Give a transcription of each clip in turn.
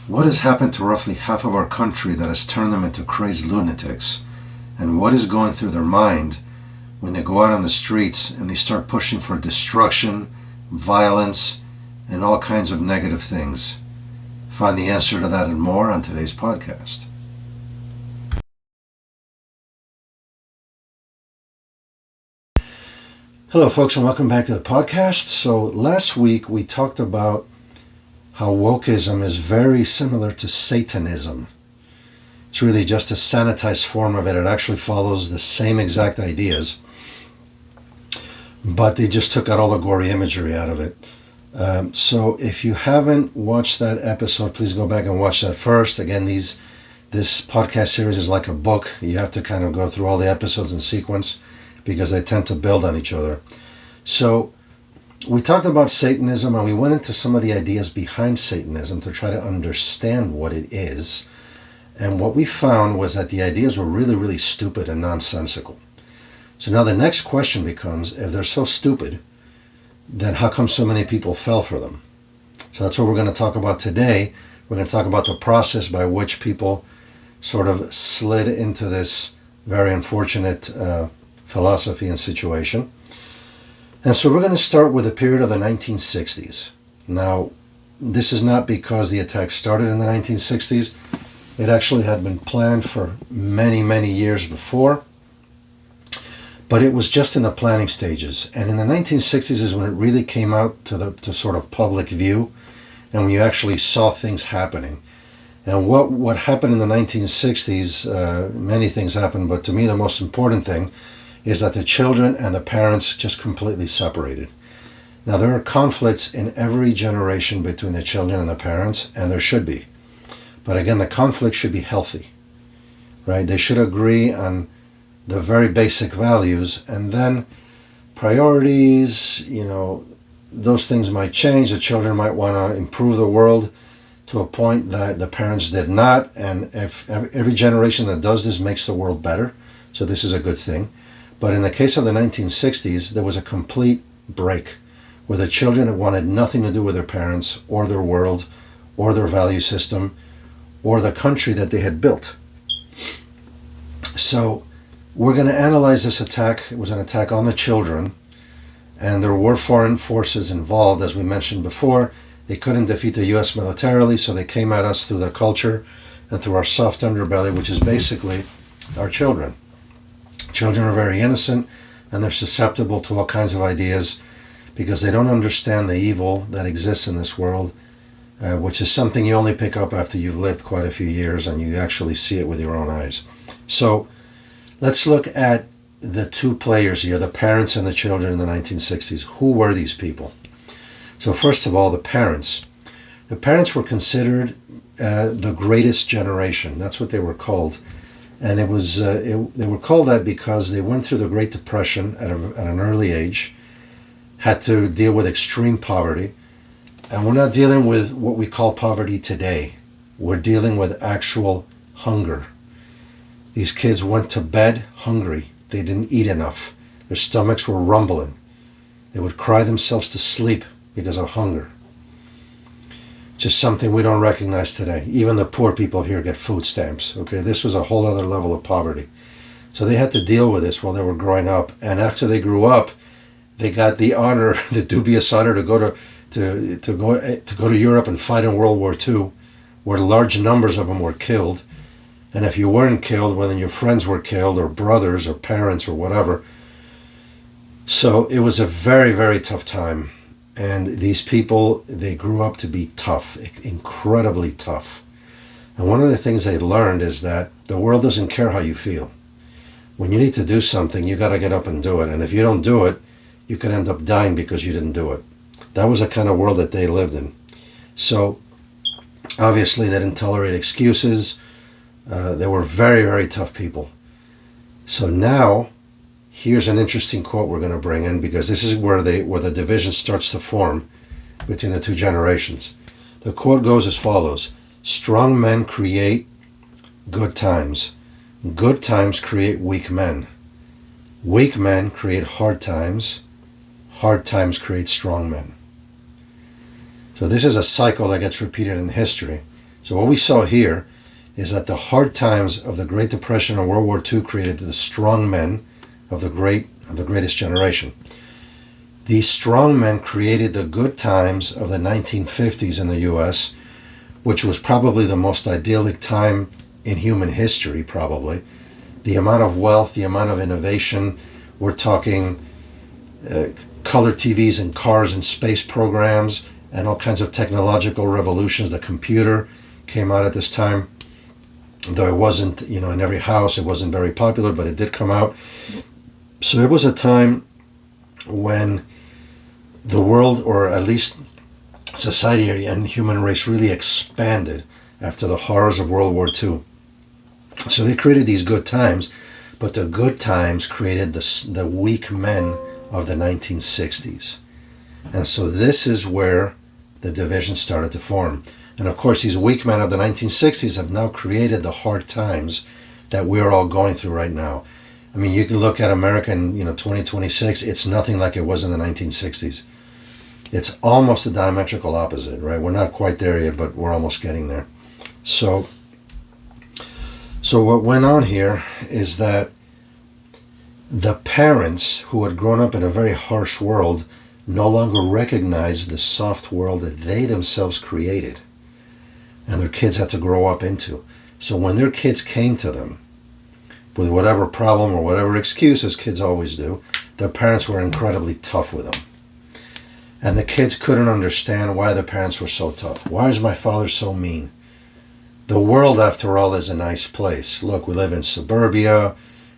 What has happened to roughly half of our country that has turned them into crazed lunatics? And what is going through their mind when they go out on the streets and they start pushing for destruction, violence, and all kinds of negative things? Find the answer to that and more on today's podcast. Hello folks, and welcome back to the podcast. So last week we talked about how wokeism is very similar to Satanism. It's really just a sanitized form of it. It actually follows the same exact ideas, but they just took out all the gory imagery out of it. So if you haven't watched that episode, please go back and watch that first. Again, this podcast series is like a book. You have to kind of go through all the episodes in sequence because they tend to build on each other. So we talked about Satanism, and we went into some of the ideas behind Satanism to try to understand what it is. And what we found was that the ideas were really, really stupid and nonsensical. So now the next question becomes, if they're so stupid, then how come so many people fell for them? So that's what we're going to talk about today. We're going to talk about the process by which people sort of slid into this very unfortunate philosophy and situation. And so we're going to start with the period of the 1960s. Now, this is not because the attack started in the 1960s. It actually had been planned for many, many years before. But it was just in the planning stages. And in the 1960s is when it really came out to sort of public view, and when you actually saw things happening. And what happened in the 1960s, many things happened, but to me the most important thing is that the children and the parents just completely separated. Now, there are conflicts in every generation between the children and the parents, and there should be. But again, the conflict should be healthy, right? They should agree on the very basic values, and then priorities, those things might change. The children might want to improve the world to a point that the parents did not, and if every generation that does this makes the world better, so this is a good thing. But in the case of the 1960s, there was a complete break where the children wanted nothing to do with their parents or their world or their value system or the country that they had built. So we're going to analyze this attack. It was an attack on the children, and there were foreign forces involved. As we mentioned before, they couldn't defeat the U.S. militarily, so they came at us through the culture and through our soft underbelly, which is basically our children. Children are very innocent, and they're susceptible to all kinds of ideas because they don't understand the evil that exists in this world, which is something you only pick up after you've lived quite a few years and you actually see it with your own eyes. So let's look at the two players here, the parents and the children in the 1960s. Who were these people? So first of all, the parents. The parents were considered the greatest generation. That's what they were called. And it was they were called that because they went through the Great Depression at an early age, had to deal with extreme poverty. And we're not dealing with what we call poverty today. We're dealing with actual hunger. These kids went to bed hungry. They didn't eat enough. Their stomachs were rumbling. They would cry themselves to sleep because of hunger. Just something we don't recognize today. Even the poor people here get food stamps. Okay, this was a whole other level of poverty. So they had to deal with this while they were growing up. And after they grew up, they got the honor, the dubious honor, to go to Europe and fight in World War II, where large numbers of them were killed. And if you weren't killed, well, then your friends were killed, or brothers, or parents, or whatever. So it was a very, very tough time. And these people, they grew up to be tough, incredibly tough. And one of the things they learned is that the world doesn't care how you feel. When you need to do something, you got to get up and do it. And if you don't do it, you could end up dying because you didn't do it. That was the kind of world that they lived in. So obviously they didn't tolerate excuses. They were very, very tough people. So now, here's an interesting quote we're going to bring in, because this is where the division starts to form between the two generations. The quote goes as follows: "Strong men create good times. Good times create weak men. Weak men create hard times. Hard times create strong men." So this is a cycle that gets repeated in history. So what we saw here is that the hard times of the Great Depression and World War II created the strong men of the greatest generation. These strong men created the good times of the 1950s in the US, which was probably the most idyllic time in human history, probably. The amount of wealth, the amount of innovation, we're talking color TVs and cars and space programs and all kinds of technological revolutions. The computer came out at this time, though it wasn't, in every house. It wasn't very popular, but it did come out. So it was a time when the world, or at least society and human race, really expanded after the horrors of World War II. So they created these good times, but the good times created the weak men of the 1960s. And so this is where the division started to form. And of course, these weak men of the 1960s have now created the hard times that we're all going through right now. I mean, you can look at America in 2026, it's nothing like it was in the 1960s. It's almost the diametrical opposite, right? We're not quite there yet, but we're almost getting there. So what went on here is that the parents who had grown up in a very harsh world no longer recognized the soft world that they themselves created and their kids had to grow up into. So when their kids came to them with whatever problem or whatever excuse, as kids always do, their parents were incredibly tough with them. And the kids couldn't understand why the parents were so tough. Why is my father so mean? The world, after all, is a nice place. Look, we live in suburbia.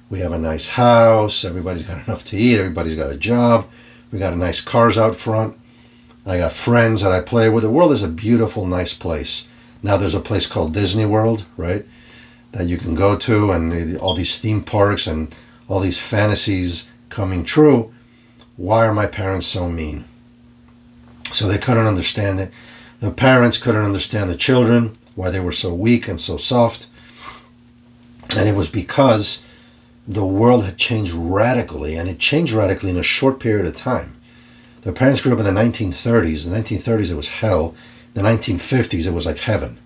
We have a nice house. Everybody's got enough to eat. Everybody's got a job. We got nice cars out front. I got friends that I play with. The world is a beautiful, nice place. Now there's a place called Disney World, right, that you can go to, and all these theme parks and all these fantasies coming true. Why are my parents so mean? So they couldn't understand it. The parents couldn't understand the children, why they were so weak and so soft. And it was because the world had changed radically, and it changed radically in a short period of time. The parents grew up in the 1930s. In the 1930s, it was hell. In the 1950s, it was like heaven.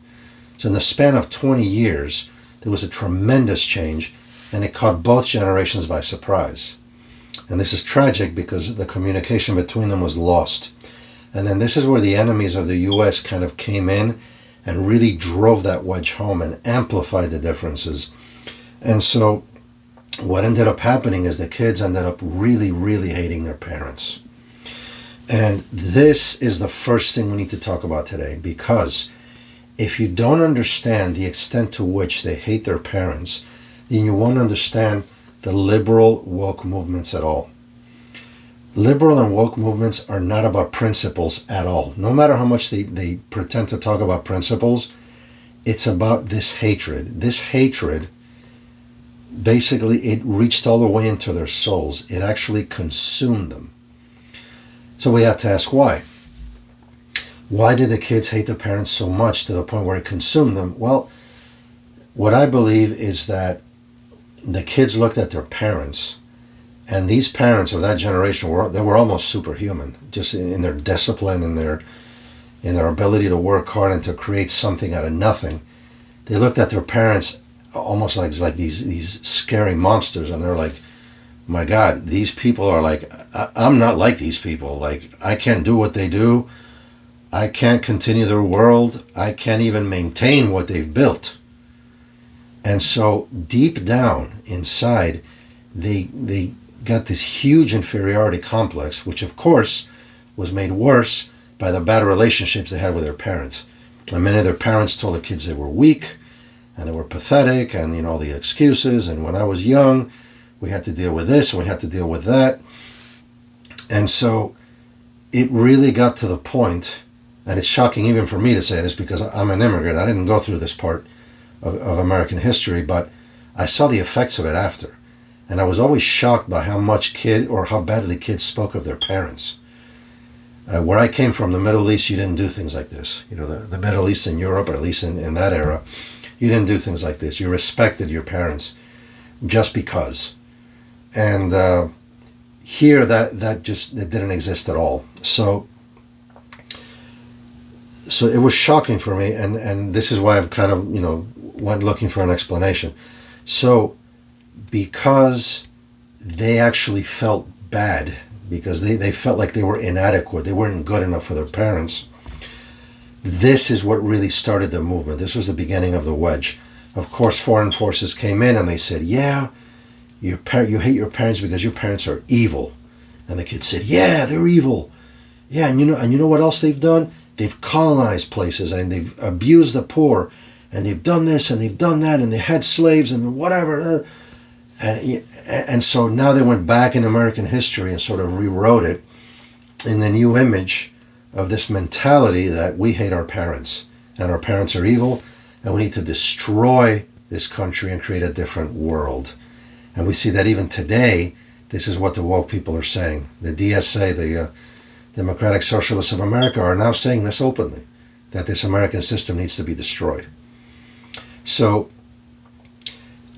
So in the span of 20 years, there was a tremendous change, and it caught both generations by surprise. And this is tragic because the communication between them was lost. And then this is where the enemies of the U.S. kind of came in and really drove that wedge home and amplified the differences. And so what ended up happening is the kids ended up really, really hating their parents. And this is the first thing we need to talk about today, because if you don't understand the extent to which they hate their parents, then you won't understand the liberal woke movements at all. Liberal and woke movements are not about principles at all. No matter how much they pretend to talk about principles, it's about this hatred. This hatred, basically, it reached all the way into their souls. It actually consumed them. So we have to ask why. Why did the kids hate the parents so much to the point where it consumed them? Well, what I believe is that the kids looked at their parents, and these parents of that generation were almost superhuman, just in their discipline and in their ability to work hard and to create something out of nothing. They looked at their parents almost like these scary monsters, and they're like, my God, these people are like, I'm not like these people. Like, I can't do what they do. I can't continue their world. I can't even maintain what they've built. And so deep down inside, they got this huge inferiority complex, which of course was made worse by the bad relationships they had with their parents. And many of their parents told the kids they were weak and they were pathetic, and all the excuses. And when I was young, we had to deal with this and we had to deal with that. And so it really got to the point, and it's shocking even for me to say this because I'm an immigrant. I didn't go through this part of American history, but I saw the effects of it after. And I was always shocked by how badly kids spoke of their parents. Where I came from, the Middle East, you didn't do things like this. The Middle East and Europe, or at least in that era, you didn't do things like this. You respected your parents just because. And it didn't exist at all. So So it was shocking for me, and this is why I've kind of, went looking for an explanation. So because they actually felt bad, because they felt like they were inadequate, they weren't good enough for their parents, this is what really started the movement. This was the beginning of the wedge. Of course, foreign forces came in and they said, yeah, you hate your parents because your parents are evil. And the kids said, yeah, they're evil. Yeah, and you know what else they've done? They've colonized places and they've abused the poor and they've done this and they've done that and they had slaves and whatever. And so now they went back in American history and sort of rewrote it in the new image of this mentality that we hate our parents and our parents are evil and we need to destroy this country and create a different world. And we see that even today, this is what the woke people are saying. The DSA, the Democratic Socialists of America, are now saying this openly, that this American system needs to be destroyed. So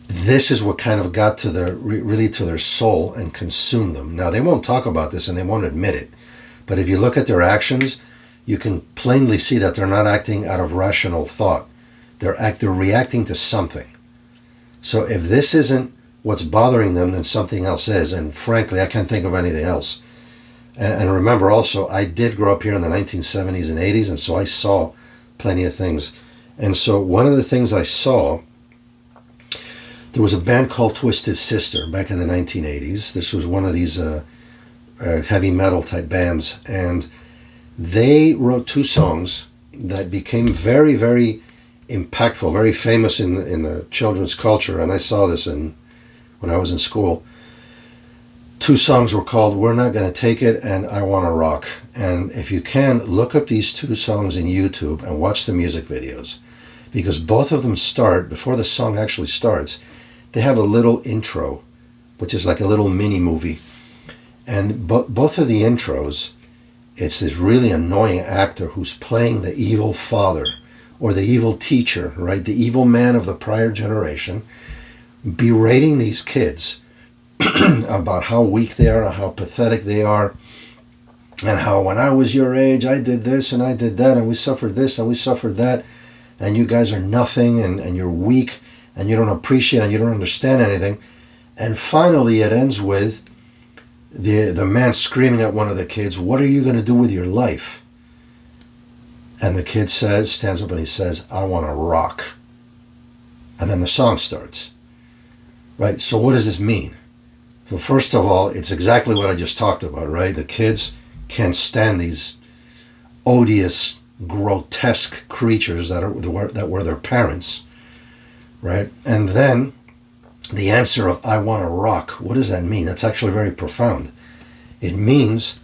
this is what kind of got to really to their soul and consumed them. Now, they won't talk about this and they won't admit it. But if you look at their actions, you can plainly see that they're not acting out of rational thought. They're reacting to something. So if this isn't what's bothering them, then something else is. And frankly, I can't think of anything else. And remember also, I did grow up here in the 1970s and 80s, and so I saw plenty of things. And so one of the things I saw, there was a band called Twisted Sister back in the 1980s. This was one of these heavy metal type bands, and they wrote two songs that became very, very impactful, very famous in the children's culture. And I saw this when I was in school. Two songs were called "We're Not Gonna Take It" and "I Wanna Rock." And if you can, look up these two songs in YouTube and watch the music videos, because both of them start, before the song actually starts, they have a little intro, which is like a little mini movie. And both of the intros, it's this really annoying actor who's playing the evil father or the evil teacher, right? The evil man of the prior generation, berating these kids about how weak they are and how pathetic they are, and how when I was your age, I did this and I did that, and we suffered this and we suffered that, and you guys are nothing, and you're weak, and you don't appreciate and you don't understand anything. And finally it ends with the man screaming at one of the kids, "What are you going to do with your life?" And the kid stands up and he says, "I want to rock." And then the song starts. Right? So what does this mean? Well, first of all, it's exactly what I just talked about, right? The kids can't stand these odious, grotesque creatures that were their parents, right? And then the answer of "I want to rock," what does that mean? That's actually very profound. It means,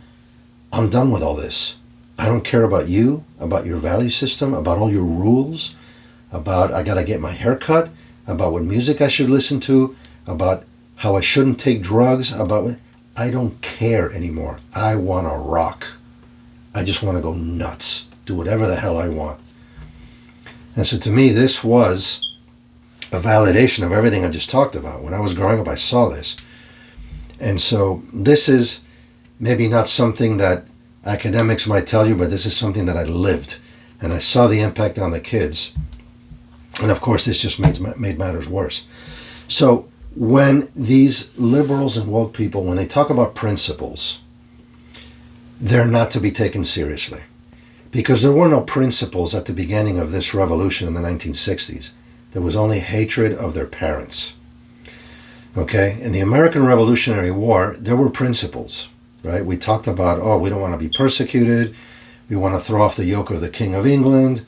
I'm done with all this. I don't care about you, about your value system, about all your rules, about I got to get my hair cut, about what music I should listen to, about how I shouldn't take drugs, I don't care anymore. I want to rock. I just want to go nuts, do whatever the hell I want. And so to me, this was a validation of everything I just talked about. When I was growing up, I saw this. And so this is maybe not something that academics might tell you, but this is something that I lived. And I saw the impact on the kids. And of course, this just made matters worse. So when these liberals and woke people, when they talk about principles, they're not to be taken seriously. Because there were no principles at the beginning of this revolution in the 1960s. There was only hatred of their parents. Okay? In the American Revolutionary War, there were principles, right? We talked about, we don't want to be persecuted. We want to throw off the yoke of the King of England.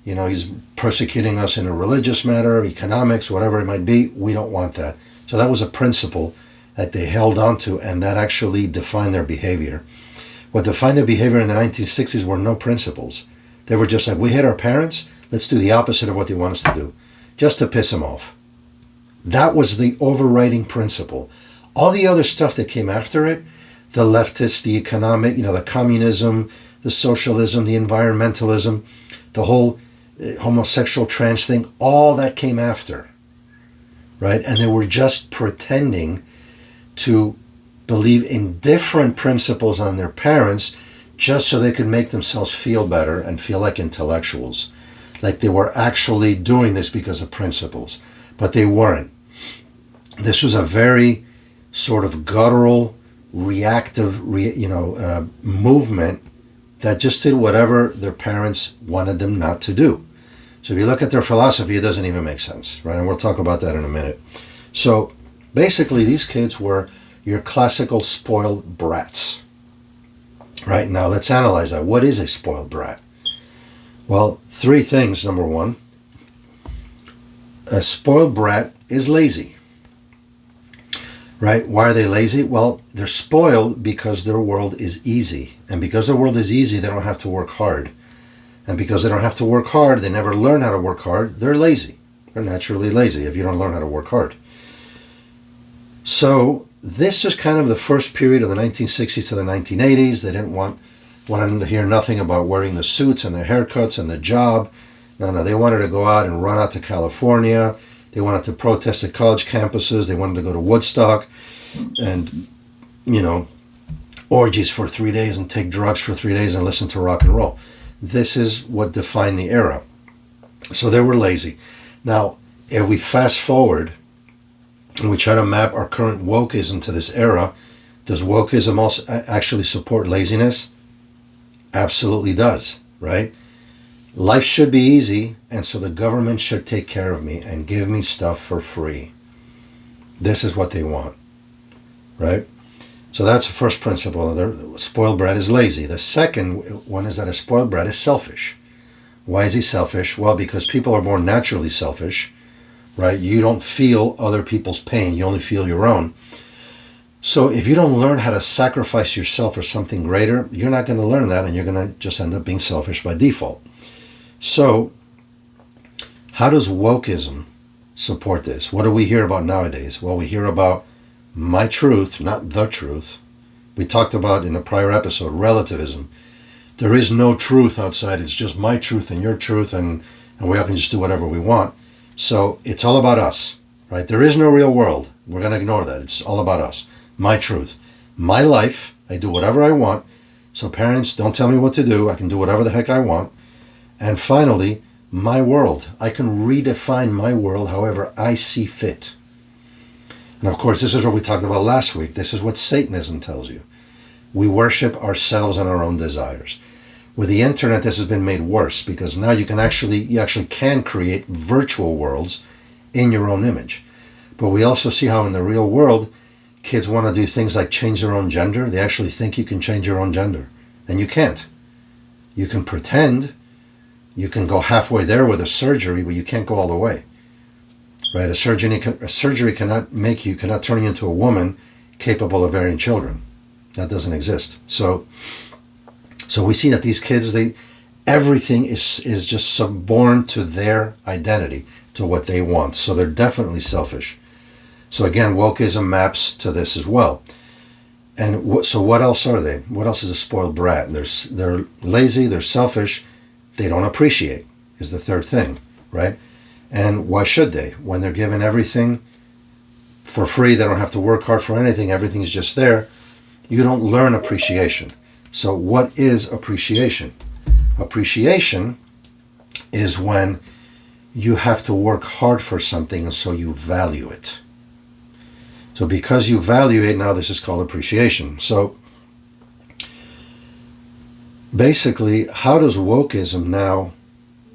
You know, he's persecuting us in a religious matter, economics, whatever it might be. We don't want that. So that was a principle that they held on to, and that actually defined their behavior. What defined their behavior in the 1960s were no principles. They were just like, we hate our parents, let's do the opposite of what they want us to do, just to piss them off. That was the overriding principle. All the other stuff that came after it, the leftists, the economic, the communism, the socialism, the environmentalism, the whole homosexual trans thing, all that came after, right? And they were just pretending to believe in different principles on their parents just so they could make themselves feel better and feel like intellectuals, like they were actually doing this because of principles, but they weren't. This was a very sort of guttural, reactive, movement that just did whatever their parents wanted them not to do. So if you look at their philosophy, it doesn't even make sense, right? And we'll talk about that in a minute. So basically, these kids were your classical spoiled brats. Right, now let's analyze that. What is a spoiled brat? Well, three things. Number one, a spoiled brat is lazy. Right? Why are they lazy? Well, they're spoiled because their world is easy. And because their world is easy, they don't have to work hard. And because they don't have to work hard, they never learn how to work hard, they're lazy. They're naturally lazy if you don't learn how to work hard. So this was kind of the first period of the 1960s to the 1980s. They didn't wanted to hear nothing about wearing the suits and the haircuts and the job. No, they wanted to go out and run out to California. They wanted to protest at college campuses. They wanted to go to Woodstock and, orgies for 3 days and take drugs for 3 days and listen to rock and roll. This is what defined the era. So they were lazy. Now, if we fast forward and we try to map our current wokeism to this era, does wokeism also actually support laziness? Absolutely does, right? Life should be easy, and so the government should take care of me and give me stuff for free. This is what they want, right? So that's the first principle. The spoiled brat is lazy. The second one is that a spoiled brat is selfish. Why is he selfish? Well, because people are born naturally selfish, right? You don't feel other people's pain. You only feel your own. So if you don't learn how to sacrifice yourself for something greater, you're not going to learn that, and you're going to just end up being selfish by default. So how does wokeism support this? What do we hear about nowadays? Well, we hear about my truth, not the truth. We talked about in a prior episode, relativism. There is no truth outside. It's just my truth and your truth, and we all can just do whatever we want. So it's all about us, right? There is no real world. We're going to ignore that. It's all about us. My truth. My life. I do whatever I want. So parents, don't tell me what to do. I can do whatever the heck I want. And finally, my world. I can redefine my world however I see fit. And of course, this is what we talked about last week. This is what Satanism tells you. We worship ourselves and our own desires. With the internet, this has been made worse because now you actually can create virtual worlds in your own image. But we also see how in the real world, kids want to do things like change their own gender. They actually think you can change your own gender. And you can't. You can pretend. You can go halfway there with a surgery, but you can't go all the way. Right? A surgery cannot turn you into a woman capable of bearing children. That doesn't exist. So we see that these kids, everything is just suborn to their identity, to what they want. So they're definitely selfish. So again, wokeism maps to this as well. And so what else are they? What else is a spoiled brat? They're lazy, they're selfish, they don't appreciate, is the third thing, right? And why should they? When they're given everything for free, they don't have to work hard for anything, everything's just there, you don't learn appreciation. So what is appreciation? Appreciation is when you have to work hard for something and so you value it. So because you value it, now this is called appreciation. So basically, how does wokeism now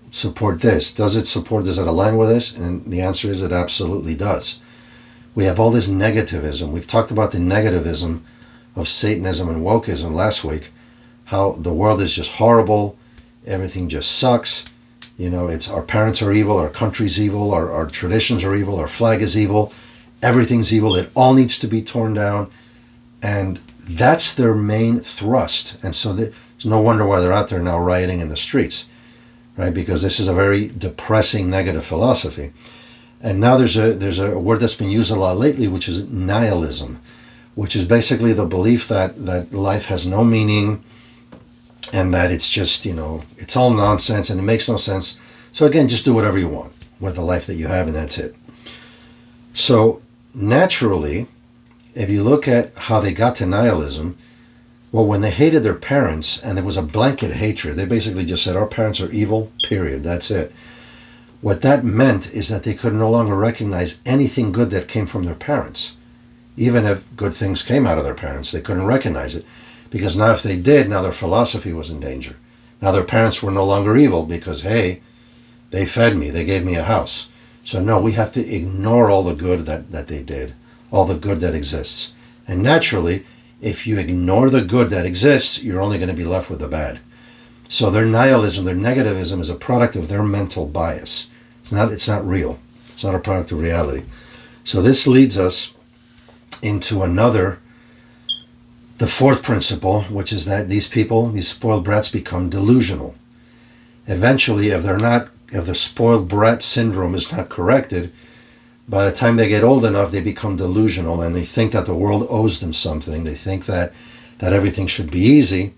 support this? Does it align with this? And the answer is it absolutely does. We have all this negativism. We've talked about the negativism of Satanism and wokeism last week, how the world is just horrible, everything just sucks, it's our parents are evil, our country's evil, our traditions are evil, our flag is evil, everything's evil, it all needs to be torn down, and that's their main thrust. And so it's no wonder why they're out there now rioting in the streets, right? Because this is a very depressing, negative philosophy. And now there's a word that's been used a lot lately, which is nihilism, which is basically the belief that life has no meaning and that it's just, it's all nonsense and it makes no sense. So again, just do whatever you want with the life that you have and that's it. So naturally, if you look at how they got to nihilism, Well, when they hated their parents, and there was a blanket hatred, they basically just said, our parents are evil, period, that's it. What that meant is that they could no longer recognize anything good that came from their parents. Even if good things came out of their parents, they couldn't recognize it. Because now if they did, now their philosophy was in danger. Now their parents were no longer evil because, hey, they fed me, they gave me a house. So no, we have to ignore all the good that they did, all the good that exists. And naturally, if you ignore the good that exists, you're only going to be left with the bad. So their nihilism, their negativism is a product of their mental bias. It's not real. It's not a product of reality. So this leads us into the fourth principle, which is that these people, these spoiled brats, become delusional. Eventually, if the spoiled brat syndrome is not corrected, by the time they get old enough, they become delusional and they think that the world owes them something. They think that everything should be easy.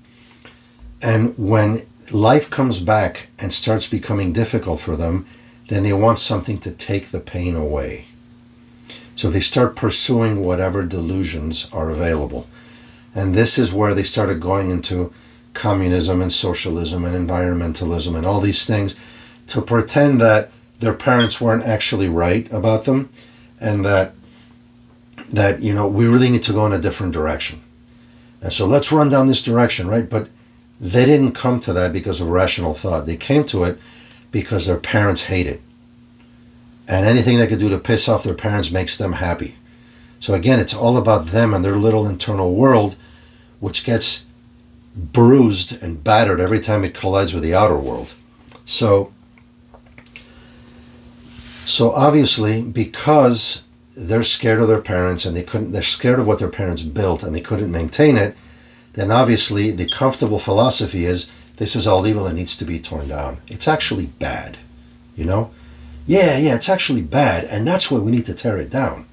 And when life comes back and starts becoming difficult for them, then they want something to take the pain away. So they start pursuing whatever delusions are available. And this is where they started going into communism and socialism and environmentalism and all these things to pretend that their parents weren't actually right about them and that we really need to go in a different direction. And so let's run down this direction, right? But they didn't come to that because of rational thought. They came to it because their parents hate it. And anything they could do to piss off their parents makes them happy. So again, it's all about them and their little internal world, which gets bruised and battered every time it collides with the outer world. So obviously, because they're scared of their parents and they're scared of what their parents built and they couldn't maintain it, then obviously the comfortable philosophy is this is all evil and needs to be torn down. It's actually bad, Yeah, it's actually bad, and that's why we need to tear it down,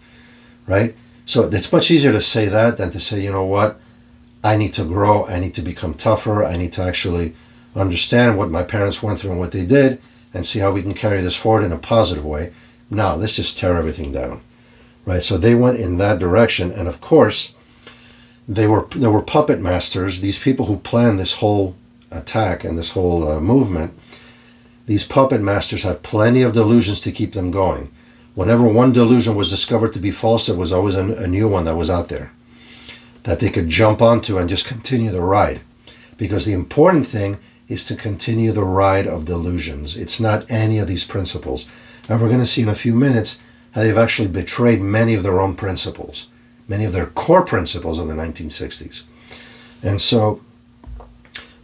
right? So it's much easier to say that than to say, you know what, I need to grow, I need to become tougher, I need to actually understand what my parents went through and what they did, and see how we can carry this forward in a positive way. No, let's just tear everything down, right? So they went in that direction, and of course, there were puppet masters, these people who planned this whole attack and this whole movement. These puppet masters had plenty of delusions to keep them going. Whenever one delusion was discovered to be false, there was always a new one that was out there that they could jump onto and just continue the ride. Because the important thing is to continue the ride of delusions. It's not any of these principles. And we're going to see in a few minutes how they've actually betrayed many of their own principles, many of their core principles of the 1960s. And so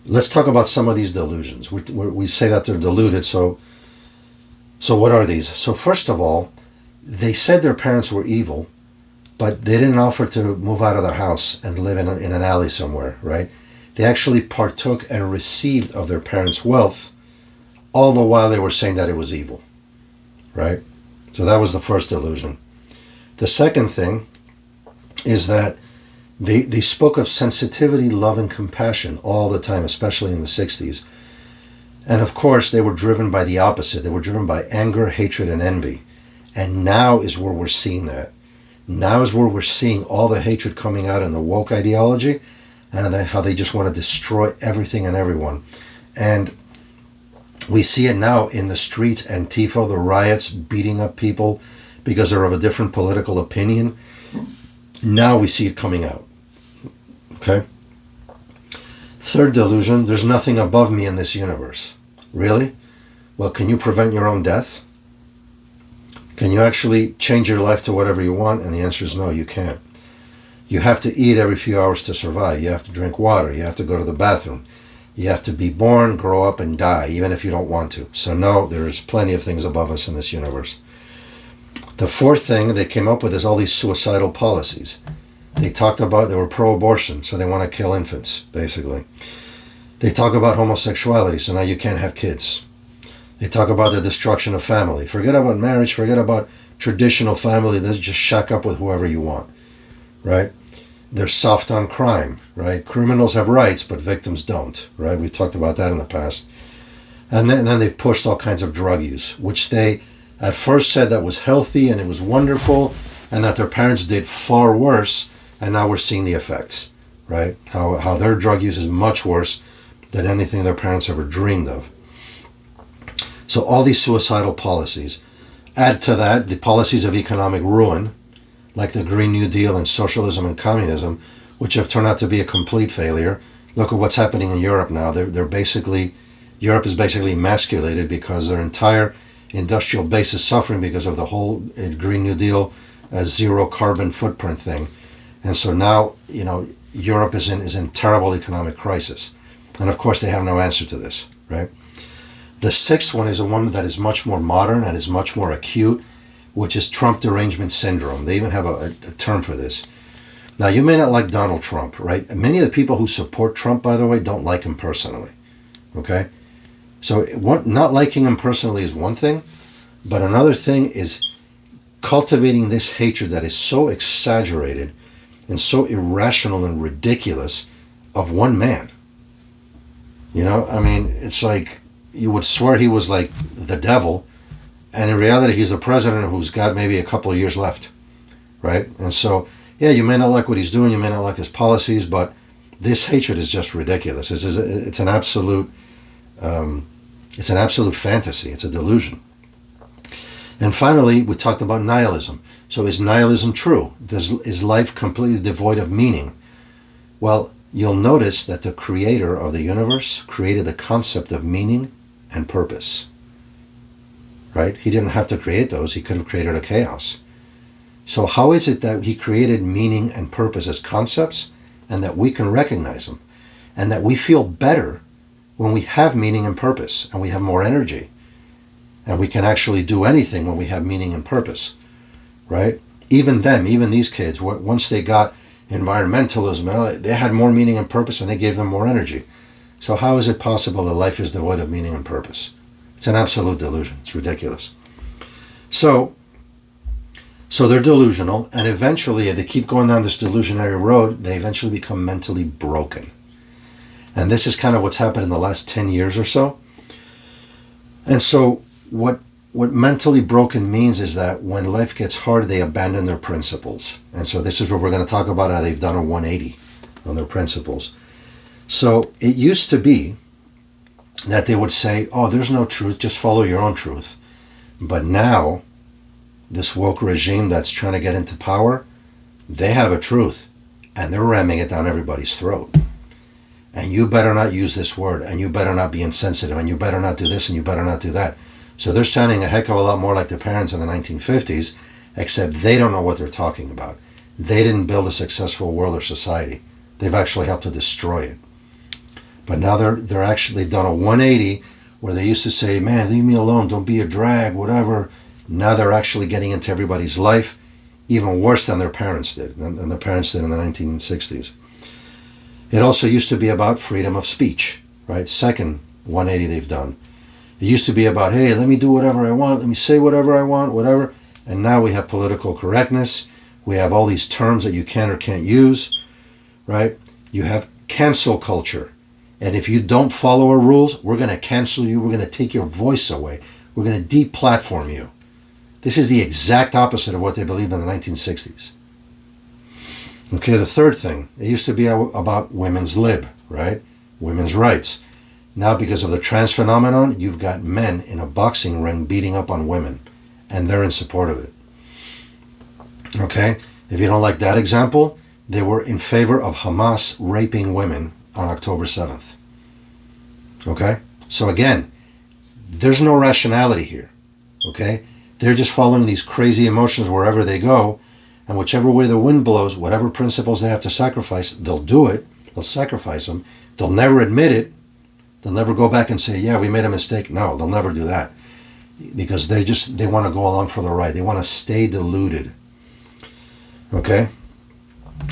let's talk about some of these delusions. We say that they're deluded, so what are these? So first of all, they said their parents were evil, but they didn't offer to move out of their house and live in an alley somewhere, right? They actually partook and received of their parents' wealth, all the while they were saying that it was evil, right? So that was the first delusion. The second thing is that they spoke of sensitivity, love, and compassion all the time, especially in the 60s. And of course, they were driven by the opposite. They were driven by anger, hatred, and envy. And now is where we're seeing that. Now is where we're seeing all the hatred coming out in the woke ideology and how they just want to destroy everything and everyone. And we see it now in the streets, Antifa, the riots, beating up people because they're of a different political opinion. Now we see it coming out. Okay? Third delusion, there's nothing above me in this universe. Really? Well, can you prevent your own death? Can you actually change your life to whatever you want? And the answer is no, you can't. You have to eat every few hours to survive. You have to drink water. You have to go to the bathroom. You have to be born, grow up, and die, even if you don't want to. So no, there's plenty of things above us in this universe. The fourth thing they came up with is all these suicidal policies. They talked about, they were pro-abortion, so they want to kill infants, basically. They talk about homosexuality, so now you can't have kids. They talk about the destruction of family. Forget about marriage, forget about traditional family, let's just shack up with whoever you want, right? They're soft on crime, right? Criminals have rights, but victims don't, right? We talked about that in the past. And then they've pushed all kinds of drug use, which they at first said that was healthy and it was wonderful, and that their parents did far worse, and now we're seeing the effects. right? How their drug use is much worse than anything their parents ever dreamed of. So all these suicidal policies. Add to that the policies of economic ruin, like the Green New Deal and socialism and communism, which have turned out to be a complete failure. Look at what's happening in Europe now. Europe is basically emasculated because their entire industrial base is suffering because of the whole Green New Deal zero carbon footprint thing. And so now, Europe is in terrible economic crisis. And of course, they have no answer to this, right? The sixth one is a one that is much more modern and is much more acute, which is Trump derangement syndrome. They even have a term for this. Now, you may not like Donald Trump, right? Many of the people who support Trump, by the way, don't like him personally, okay? So not liking him personally is one thing, but another thing is cultivating this hatred that is so exaggerated and so irrational and ridiculous of one man. It's like you would swear he was like the devil, and in reality he's the president who's got maybe a couple of years left, right? And so, yeah, you may not like what he's doing, you may not like his policies, but this hatred is just ridiculous. It's an absolute fantasy. It's a delusion. And finally, we talked about nihilism. So is nihilism true? Is life completely devoid of meaning? Well, you'll notice that the creator of the universe created the concept of meaning and purpose, right? He didn't have to create those. He could have created a chaos. So how is it that he created meaning and purpose as concepts and that we can recognize them and that we feel better when we have meaning and purpose and we have more energy and we can actually do anything when we have meaning and purpose, right? Even these kids, once they got environmentalism, they had more meaning and purpose and they gave them more energy. So how is it possible that life is devoid of meaning and purpose? It's an absolute delusion. It's ridiculous. So they're delusional, and eventually, if they keep going down this delusionary road, they eventually become mentally broken. And this is kind of what's happened in the last 10 years or so. And so what mentally broken means is that when life gets hard, they abandon their principles. And so this is what we're going to talk about, how they've done a 180 on their principles. So it used to be that they would say, oh, there's no truth, just follow your own truth. But now, this woke regime that's trying to get into power, they have a truth, and they're ramming it down everybody's throat. And you better not use this word, and you better not be insensitive, and you better not do this, and you better not do that. So they're sounding a heck of a lot more like their parents in the 1950s, except they don't know what they're talking about. They didn't build a successful world or society. They've actually helped to destroy it. But now they've done a 180 where they used to say, man, leave me alone, don't be a drag, whatever. Now they're actually getting into everybody's life, even worse than their parents did, than their parents did in the 1960s. It also used to be about freedom of speech, right? Second 180 they've done. It used to be about, hey, let me do whatever I want, let me say whatever I want, whatever. And now we have political correctness. We have all these terms that you can or can't use, right? You have cancel culture. And if you don't follow our rules, we're going to cancel you. We're going to take your voice away. We're going to deplatform you. This is the exact opposite of what they believed in the 1960s. Okay, the third thing, it used to be about women's lib, right? Women's rights. Now, because of the trans phenomenon, you've got men in a boxing ring beating up on women, and they're in support of it. Okay, if you don't like that example, they were in favor of Hamas raping women on October 7th. Okay, so again, there's no rationality here. Okay, they're just following these crazy emotions wherever they go, and whichever way the wind blows, whatever principles they have to sacrifice, they'll do it. They'll sacrifice them. They'll never admit it. They'll never go back and say, yeah, we made a mistake. No, they'll never do that. Because they want to go along for the ride. They want to stay deluded. Okay?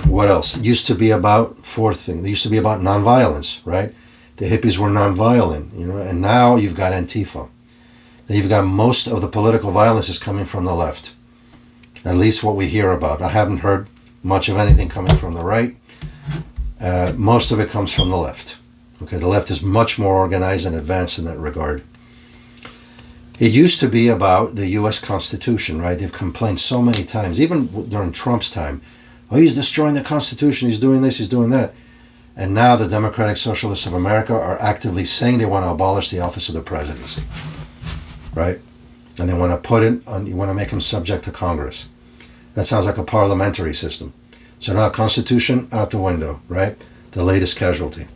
What else? It used to be about, fourth thing, it used to be about nonviolence, right? The hippies were nonviolent, and now you've got Antifa. Now you've got most of the political violence is coming from the left. At least what we hear about. I haven't heard much of anything coming from the right. Most of it comes from the left. Okay, the left is much more organized and advanced in that regard. It used to be about the U.S. Constitution, right? They've complained so many times, even during Trump's time. Oh, he's destroying the Constitution, he's doing this, he's doing that. And now the Democratic Socialists of America are actively saying they want to abolish the office of the presidency, right? And they want to put it on, you want to make him subject to Congress. That sounds like a parliamentary system. So now Constitution out the window, right? The latest casualty.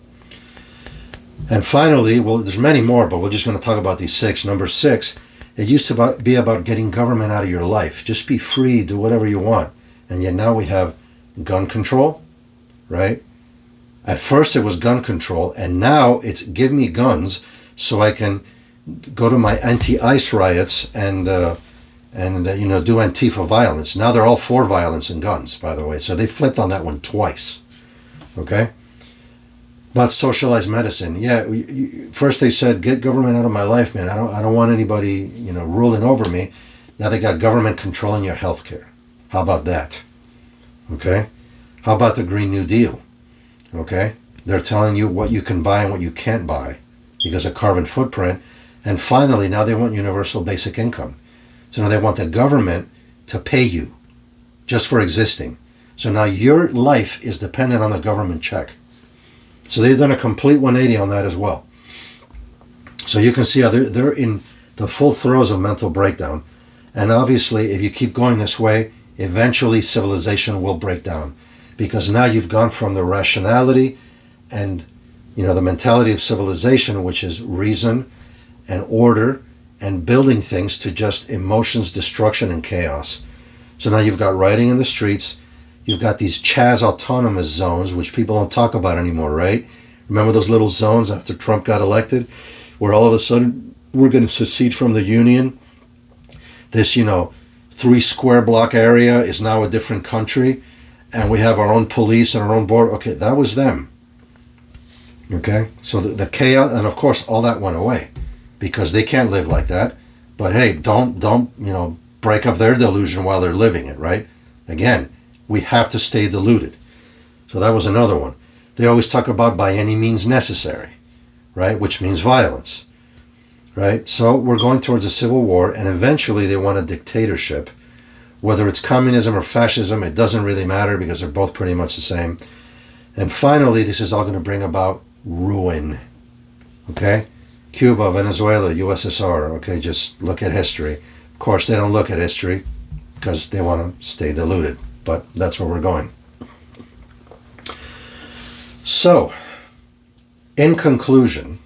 And finally, well, there's many more, but we're just going to talk about these 6. Number 6, it used to be about getting government out of your life. Just be free, do whatever you want. And yet now we have gun control, right? At first it was gun control, and now it's give me guns so I can go to my anti-ICE riots and do Antifa violence. Now they're all for violence and guns, by the way. So they flipped on that one twice. Okay? About socialized medicine. Yeah, first they said, get government out of my life, man. I don't want anybody, ruling over me. Now they got government controlling your health care. How about that? Okay? How about the Green New Deal? Okay? They're telling you what you can buy and what you can't buy because of carbon footprint. And finally, now they want universal basic income. So now they want the government to pay you just for existing. So now your life is dependent on the government check. So they've done a complete 180 on that as well. So you can see how they're in the full throes of mental breakdown. And obviously, if you keep going this way, eventually civilization will break down. Because now you've gone from the rationality and the mentality of civilization, which is reason and order and building things, to just emotions, destruction, and chaos. So now you've got rioting in the streets. You've got these Chaz autonomous zones, which people don't talk about anymore, right? Remember those little zones after Trump got elected, where all of a sudden we're going to secede from the Union? This, 3 square block area is now a different country, and we have our own police and our own border. Okay, that was them. Okay, so the chaos, and of course all that went away because they can't live like that. But hey, don't break up their delusion while they're living it, right? Again, we have to stay deluded. So that was another one. They always talk about by any means necessary, right? Which means violence, right? So we're going towards a civil war, and eventually they want a dictatorship. Whether it's communism or fascism, it doesn't really matter because they're both pretty much the same. And finally, this is all going to bring about ruin, okay? Cuba, Venezuela, USSR, okay? Just look at history. Of course, they don't look at history because they want to stay deluded, but that's where we're going. So, in conclusion,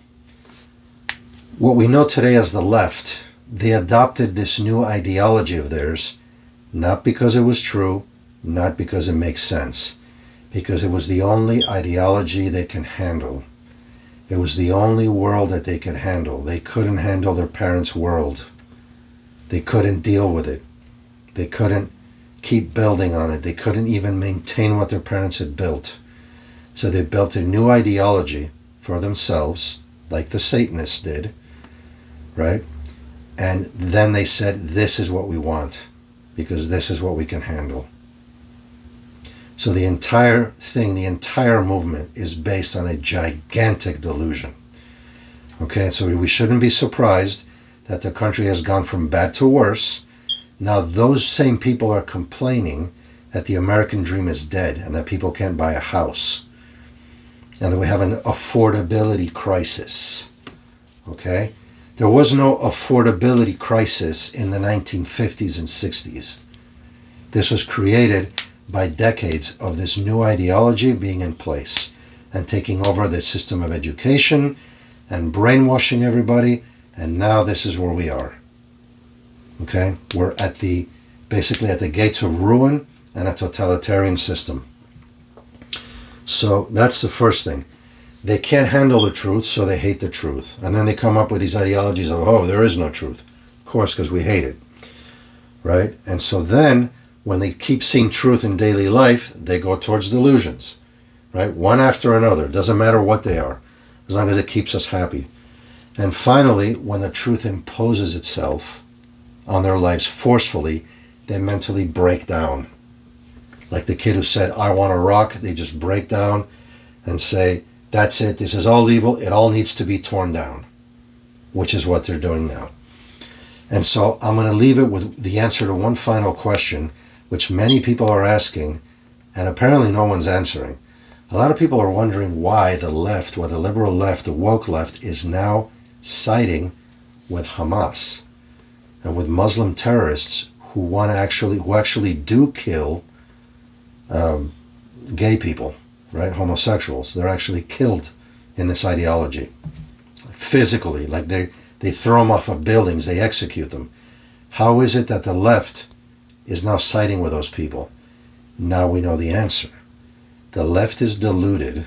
what we know today as the left, they adopted this new ideology of theirs, not because it was true, not because it makes sense, because it was the only ideology they can handle. It was the only world that they could handle. They couldn't handle their parents' world. They couldn't deal with it. They couldn't keep building on it. They couldn't even maintain what their parents had built. So they built a new ideology for themselves, like the Satanists did, right? And then they said, this is what we want, because this is what we can handle. So the entire thing, the entire movement is based on a gigantic delusion. Okay, so we shouldn't be surprised that the country has gone from bad to worse. Now those same people are complaining that the American dream is dead and that people can't buy a house. And that we have an affordability crisis. Okay? There was no affordability crisis in the 1950s and 60s. This was created by decades of this new ideology being in place and taking over the system of education and brainwashing everybody, and now this is where we are. Okay? We're basically at the gates of ruin and a totalitarian system. So that's the first thing. They can't handle the truth, so they hate the truth. And then they come up with these ideologies of, oh, there is no truth. Of course, because we hate it. Right? And so then, when they keep seeing truth in daily life, they go towards delusions. Right? One after another. Doesn't matter what they are, as long as it keeps us happy. And finally, when the truth imposes itself on their lives forcefully, they mentally break down. Like the kid who said, I want to rock, they just break down and say, that's it, this is all evil, it all needs to be torn down, which is what they're doing now. And so I'm going to leave it with the answer to one final question, which many people are asking, and apparently no one's answering. A lot of people are wondering why the left, why the liberal left, the woke left, is now siding with Hamas and with Muslim terrorists who actually do kill gay people, right? Homosexuals. They're actually killed in this ideology, physically, like they throw them off of buildings, they execute them. How is it that the left is now siding with those people? Now we know the answer. The left is deluded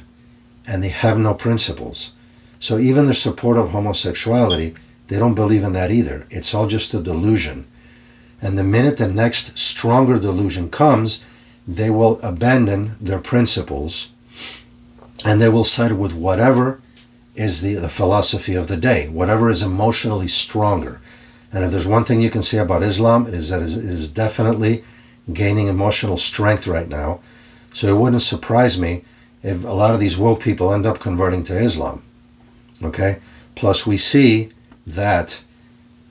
and they have no principles. So even their support of homosexuality, they don't believe in that either. It's all just a delusion. And the minute the next stronger delusion comes, they will abandon their principles and they will side with whatever is the philosophy of the day, whatever is emotionally stronger. And if there's one thing you can say about Islam, it is that it is definitely gaining emotional strength right now. So it wouldn't surprise me if a lot of these woke people end up converting to Islam. Okay? Plus we see that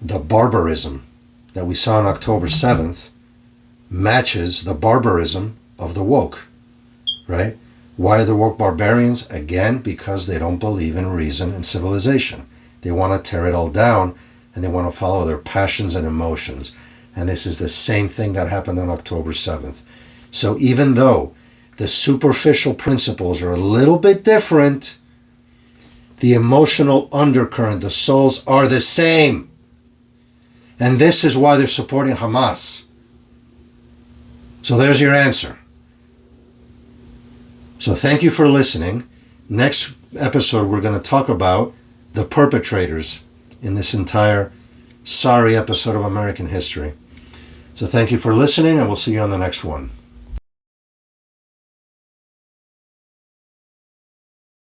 the barbarism that we saw on October 7th matches the barbarism of the woke, right? Why are the woke barbarians? Again, because they don't believe in reason and civilization. They want to tear it all down and they want to follow their passions and emotions. And this is the same thing that happened on October 7th. So even though the superficial principles are a little bit different, the emotional undercurrent, the souls are the same. And this is why they're supporting Hamas. So there's your answer. So thank you for listening. Next episode, we're going to talk about the perpetrators in this entire sorry episode of American history. So thank you for listening, and we'll see you on the next one.